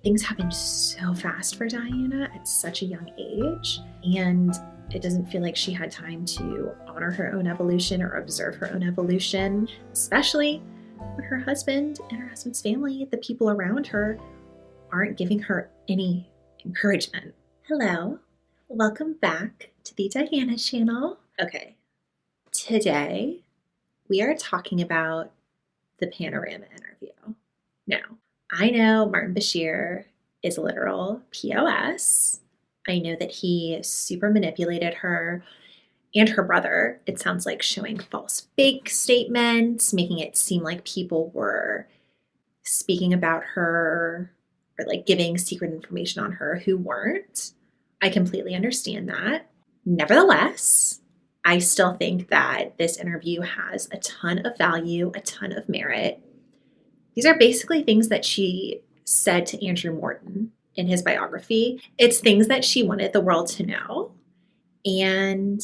Things happened so fast for Diana at such a young age, and it doesn't feel like she had time to honor her own evolution or observe her own evolution, especially when her husband and her husband's family, the people around her, aren't giving her any encouragement. Hello, welcome back to the Diana channel. Okay, today we are talking about the Panorama interview. Now, I know Martin Bashir is a literal POS. I know that he super manipulated her and her brother. It sounds like showing false fake statements, making it seem like people were speaking about her or like giving secret information on her who weren't. I completely understand that. Nevertheless, I still think that this interview has a ton of value, a ton of merit. These are basically things that she said to Andrew Morton in his biography. It's things that she wanted the world to know. And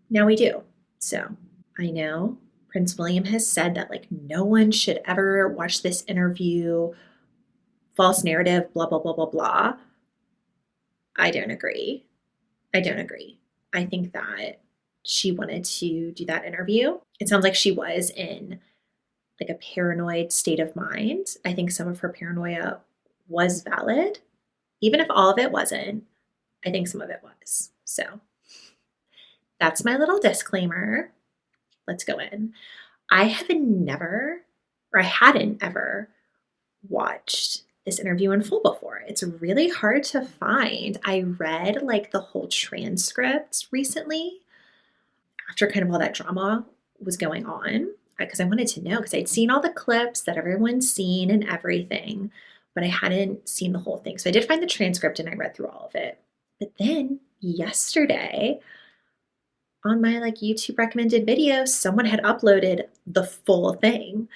now we do. So I know Prince William has said that like no one should ever watch this interview, false narrative, blah, blah, blah, blah, blah. I don't agree. I think that she wanted to do that interview. It sounds like she was in like a paranoid state of mind. I think some of her paranoia was valid. Even if all of it wasn't, I think some of it was. So that's my little disclaimer. Let's go in. I hadn't ever watched this interview in full before. It's really hard to find. I read like the whole transcript recently after kind of all that drama was going on because I wanted to know because I'd seen all the clips that everyone's seen and everything, but I hadn't seen the whole thing. So I did find the transcript and I read through all of it. But then yesterday on my like YouTube recommended video, someone had uploaded the full thing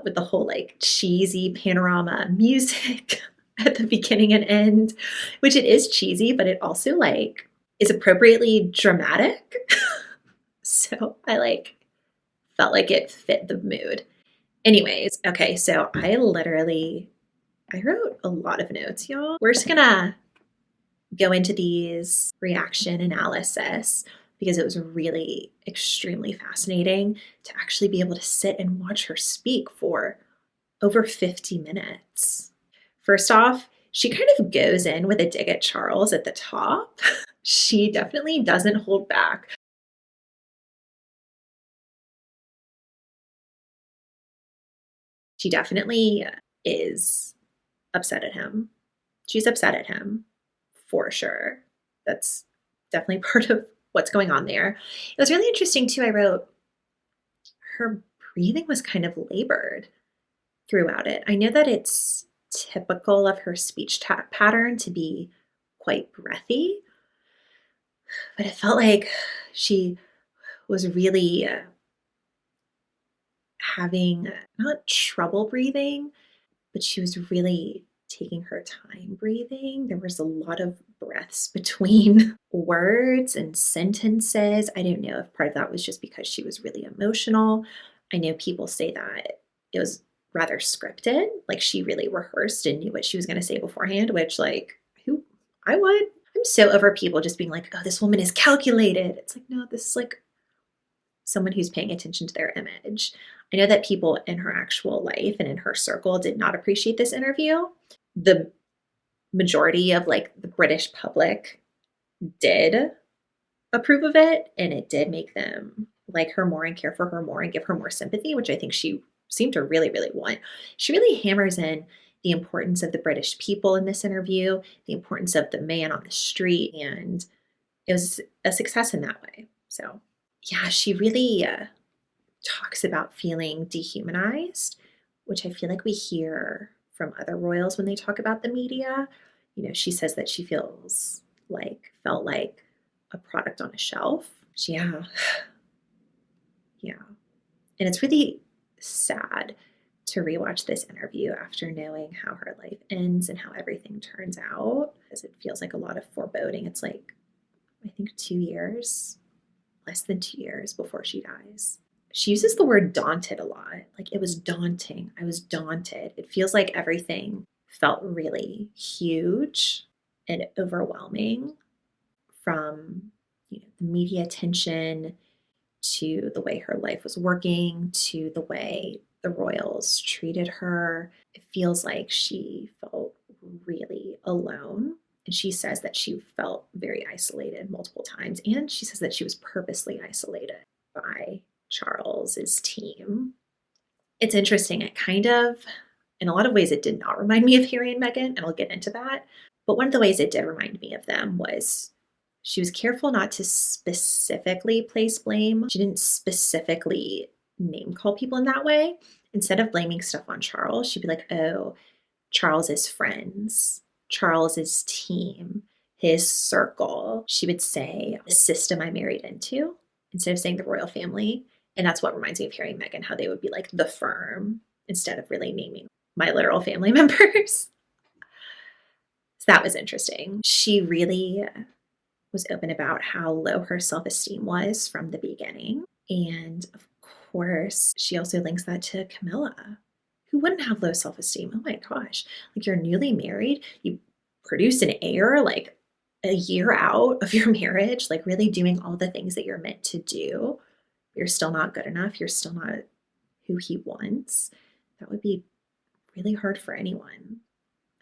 with the whole like cheesy panorama music at the beginning and end, which it is cheesy, but it also like is appropriately dramatic. So I like felt like it fit the mood. Anyways, okay, so I wrote a lot of notes, y'all. We're just gonna go into these reaction analysis because it was really extremely fascinating to actually be able to sit and watch her speak for over 50 minutes. First off, she kind of goes in with a dig at Charles at the top. She definitely doesn't hold back. She definitely is upset at him. She's upset at him for sure. That's definitely part of what's going on there. It was really interesting too. I wrote her breathing was kind of labored throughout it. I know that it's typical of her speech pattern to be quite breathy, but it felt like she was really having not trouble breathing, but she was really taking her time breathing. There was a lot of breaths between words and sentences. I don't know if part of that was just because she was really emotional. I know people say that it was rather scripted, like she really rehearsed and knew what she was going to say beforehand, which like who I would. I'm so over people just being like, oh, this woman is calculated. It's like, no, this is like someone who's paying attention to their image. I know that people in her actual life and in her circle did not appreciate this interview. The majority of like the British public did approve of it, and it did make them like her more and care for her more and give her more sympathy, which I think she seemed to really, really want. She really hammers in the importance of the British people in this interview, the importance of the man on the street, and it was a success in that way. So yeah, she really talks about feeling dehumanized, which I feel like we hear from other royals when they talk about the media. You know, she says that she felt like a product on a shelf. Yeah. Yeah. And it's really sad to rewatch this interview after knowing how her life ends and how everything turns out, because it feels like a lot of foreboding. It's like, I think 2 years, less than 2 years before she dies. She uses the word daunted a lot. Like it was daunting. I was daunted. It feels like everything felt really huge and overwhelming, from the media attention to the way her life was working to the way the royals treated her. It feels like she felt really alone. And she says that she felt very isolated multiple times. And she says that she was purposely isolated by Charles's team. It's interesting. It kind of, in a lot of ways, it did not remind me of Harry and Meghan, and I'll get into that. But one of the ways it did remind me of them was she was careful not to specifically place blame. She didn't specifically name call people in that way. Instead of blaming stuff on Charles, she'd be like, oh, Charles's friends, Charles's team, his circle. She would say, the system I married into, instead of saying the royal family. And that's what reminds me of Harry and Meghan, how they would be like the firm instead of really naming my literal family members. So that was interesting. She really was open about how low her self-esteem was from the beginning. And of course, she also links that to Camilla, who wouldn't have low self-esteem. Oh my gosh, like you're newly married, you produce an heir like a year out of your marriage, like really doing all the things that you're meant to do. You're still not good enough. You're still not who he wants. That would be really hard for anyone.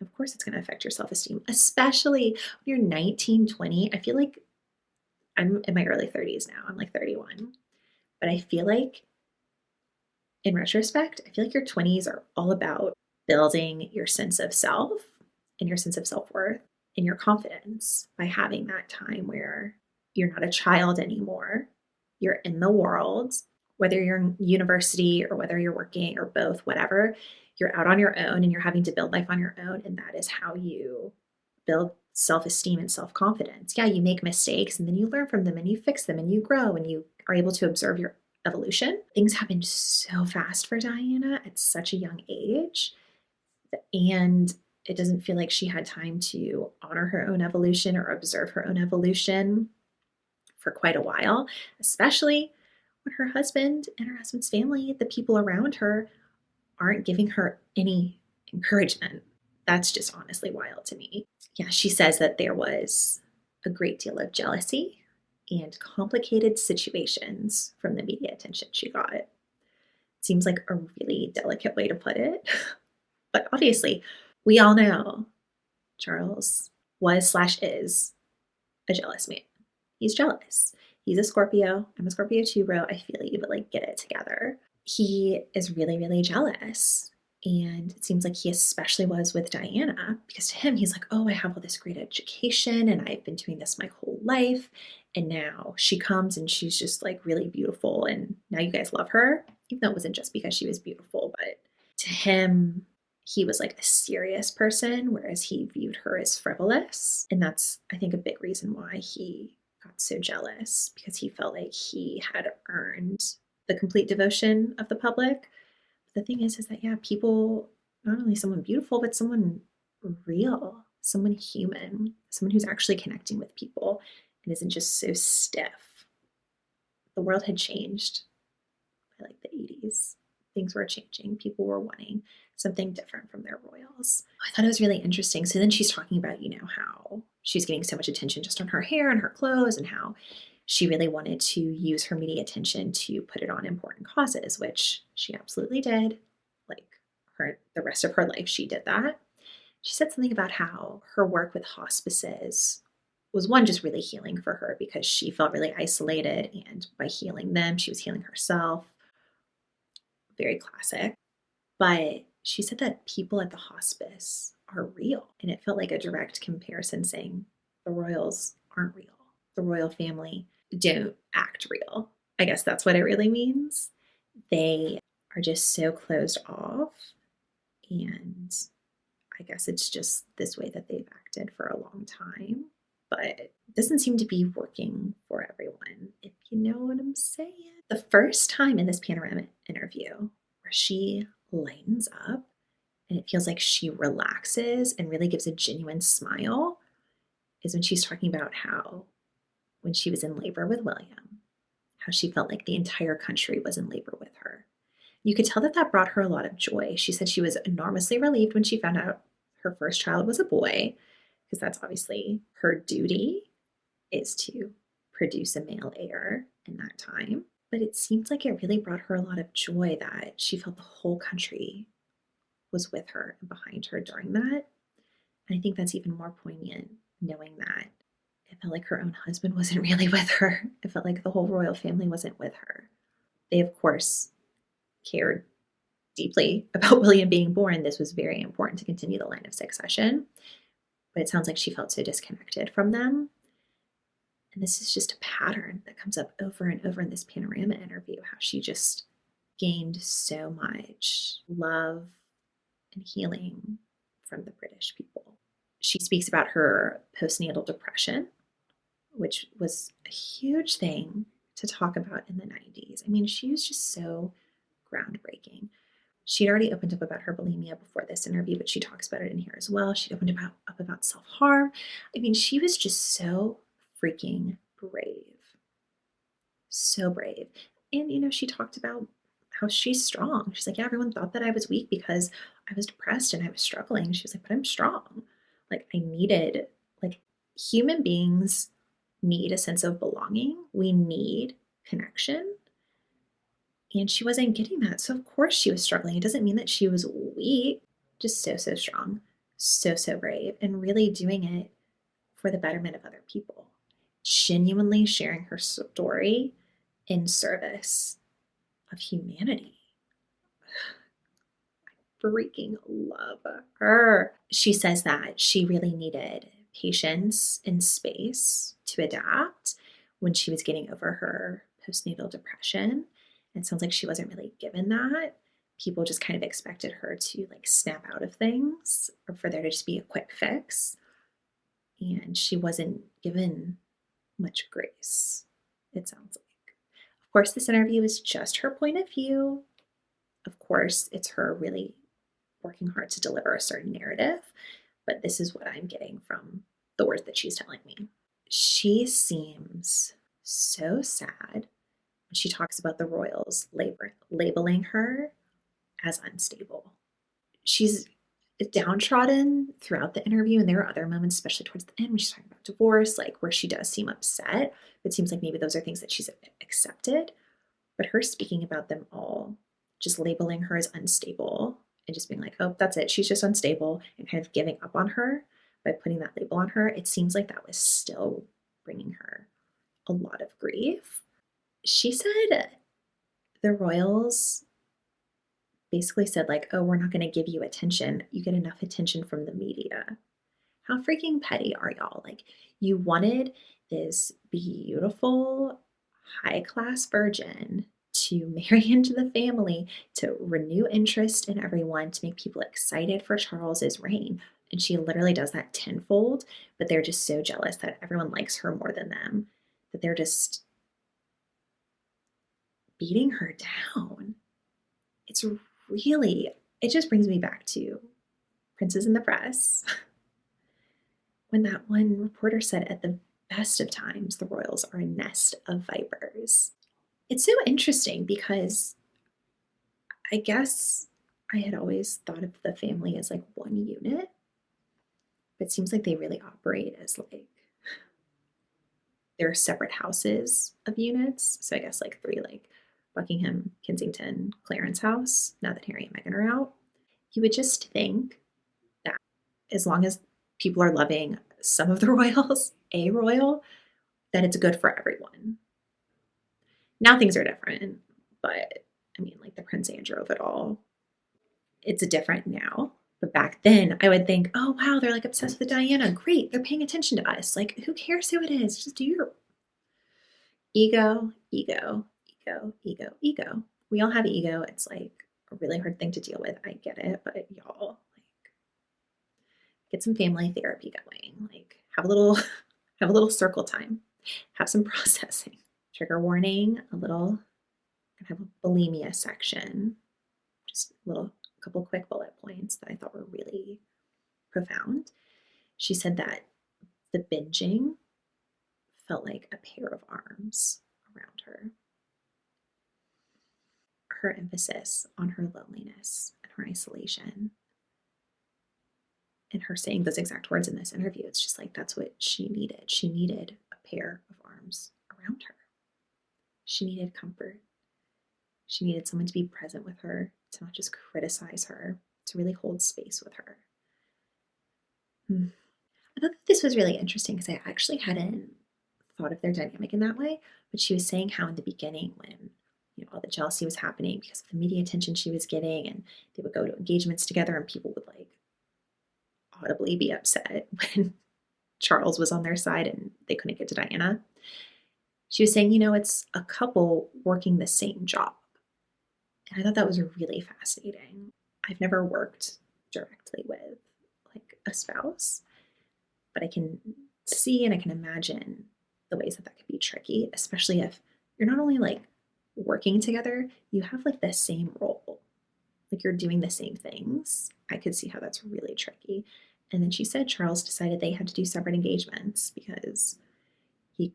Of course, it's going to affect your self-esteem, especially when you're 19, 20. I feel like I'm in my early 30s now. I'm like 31. But I feel like, in retrospect, I feel like your 20s are all about building your sense of self and your sense of self-worth and your confidence by having that time where you're not a child anymore. You're in the world, whether you're in university or whether you're working or both, whatever, you're out on your own and you're having to build life on your own. And that is how you build self-esteem and self-confidence. Yeah, you make mistakes and then you learn from them and you fix them and you grow and you are able to observe your evolution. Things happened so fast for Diana at such a young age. And it doesn't feel like she had time to honor her own evolution or observe her own evolution for quite a while, especially when her husband and her husband's family, the people around her, aren't giving her any encouragement. That's just honestly wild to me. Yeah, she says that there was a great deal of jealousy and complicated situations from the media attention she got. Seems like a really delicate way to put it. But obviously, we all know Charles was/is a jealous man. He's jealous. He's a Scorpio. I'm a Scorpio too, bro. I feel you, but like get it together. He is really, really jealous. And it seems like he especially was with Diana, because to him, he's like, oh, I have all this great education and I've been doing this my whole life. And now she comes and she's just like really beautiful. And now you guys love her, even though it wasn't just because she was beautiful. But to him, he was like a serious person, whereas he viewed her as frivolous. And that's, I think, a big reason why he got so jealous, because he felt like he had earned the complete devotion of the public. The thing is that, yeah, people, not only someone beautiful, but someone real, someone human, someone who's actually connecting with people and isn't just so stiff. The world had changed by like the 80s. Things were changing. People were wanting something different from their royals. I thought it was really interesting. So then she's talking about, how she's getting so much attention just on her hair and her clothes, and how she really wanted to use her media attention to put it on important causes, which she absolutely did. Like the rest of her life, she did that. She said something about how her work with hospices was, one, just really healing for her, because she felt really isolated, and by healing them, she was healing herself. Very classic. But she said that people at the hospice are real, and it felt like a direct comparison, saying the royals aren't real. The royal family don't act real. I guess that's what it really means. They are just so closed off, and I guess it's just this way that they've acted for a long time, but it doesn't seem to be working for everyone, if you know what I'm saying. The first time in this Panorama interview where she lightens up and it feels like she relaxes and really gives a genuine smile is when she's talking about how, when she was in labor with William, how she felt like the entire country was in labor with her. You could tell that that brought her a lot of joy. She said she was enormously relieved when she found out her first child was a boy, because that's obviously her duty is to produce a male heir in that time. But it seemed like it really brought her a lot of joy that she felt the whole country was with her and behind her during that. And I think that's even more poignant knowing that it felt like her own husband wasn't really with her. It felt like the whole royal family wasn't with her. They, of course, cared deeply about William being born. This was very important to continue the line of succession. But it sounds like she felt so disconnected from them. And this is just a pattern that comes up over and over in this Panorama interview, how she just gained so much love and healing from the British people. She speaks about her postnatal depression, which was a huge thing to talk about in the 90s. I mean, she was just so groundbreaking. She'd already opened up about her bulimia before this interview, but she talks about it in here as well. She opened up about self-harm. I mean, she was just so freaking brave. So brave. And, she talked about how she's strong. She's like, yeah, everyone thought that I was weak because I was depressed and I was struggling. She was like, but I'm strong. Like, human beings need a sense of belonging. We need connection. And she wasn't getting that. So, of course, she was struggling. It doesn't mean that she was weak, just so, so strong, so, so brave, and really doing it for the betterment of other people. Genuinely sharing her story in service of humanity. I freaking love her. She says that she really needed patience and space to adapt when she was getting over her postnatal depression. It sounds like she wasn't really given that. People just kind of expected her to snap out of things or for there to just be a quick fix. And she wasn't given much grace, it sounds like. Of course, this interview is just her point of view. Of course, it's her really working hard to deliver a certain narrative, but this is what I'm getting from the words that she's telling me. She seems so sad when she talks about the royals labeling her as unstable. She's downtrodden throughout the interview, and there are other moments, especially towards the end, when she's talking about divorce, where she does seem upset. It seems like maybe those are things that she's accepted, but her speaking about them all, just labeling her as unstable and just being like, oh, that's it, she's just unstable, and kind of giving up on her by putting that label on her, it seems like that was still bringing her a lot of grief. She said the royals basically said oh, we're not going to give you attention. You get enough attention from the media. How freaking petty are y'all? You wanted this beautiful, high-class virgin to marry into the family, to renew interest in everyone, to make people excited for Charles's reign. And she literally does that tenfold, but they're just so jealous that everyone likes her more than them, that they're just beating her down. It just brings me back to Princes in the Press. When that one reporter said, at the best of times, the royals are a nest of vipers. It's so interesting because I guess I had always thought of the family as one unit, but it seems like they really operate as they're separate houses of units. So I guess three, Buckingham, Kensington, Clarence House, now that Harry and Meghan are out. You would just think that as long as people are loving some of the royals, a royal, that it's good for everyone. Now things are different, but I mean, the Prince Andrew of it all, it's different now. But back then, I would think, oh, wow, they're obsessed with Diana. Great, they're paying attention to us. Who cares who it is? Just do your ego, ego, ego, ego, ego. We all have ego. It's a really hard thing to deal with. I get it, but y'all, get some family therapy going. Have a little circle time. Have some processing. Trigger warning, I have a bulimia section. Just a couple quick bullet points that I thought were really profound. She said that the binging felt like a pair of arms around her. Her emphasis on her loneliness and her isolation. and her saying those exact words in this interview, it's just like that's what she needed. She needed a pair of arms around her. She needed comfort. She needed someone to be present with her, to not just criticize her, to really hold space with her. I thought that this was really interesting because I actually hadn't thought of their dynamic in that way. But she was saying how in the beginning, when all the jealousy was happening because of the media attention she was getting, and they would go to engagements together, and people would like audibly be upset when Charles was on their side and they couldn't get to Diana. She was saying, it's a couple working the same job. And I thought that was really fascinating. I've never worked directly with like a spouse, but I can see and I can imagine the ways that could be tricky, especially if you're not only like working together, you have like the same role, like you're doing the same things. I could see how that's really tricky. And then she said Charles decided they had to do separate engagements because he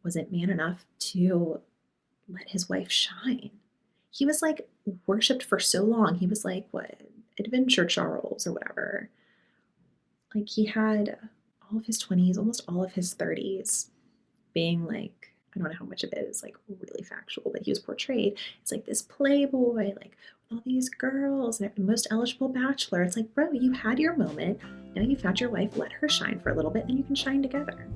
wasn't man enough to let his wife shine. He was like worshipped for so long. He was like, what, Adventure Charles or whatever. Like he had all of his 20s, almost all of his 30s being like, I don't know how much of it is like really factual, but he was portrayed as like this playboy, like with all these girls and the most eligible bachelor. It's like, bro, you had your moment. Now you found your wife, let her shine for a little bit, and you can shine together.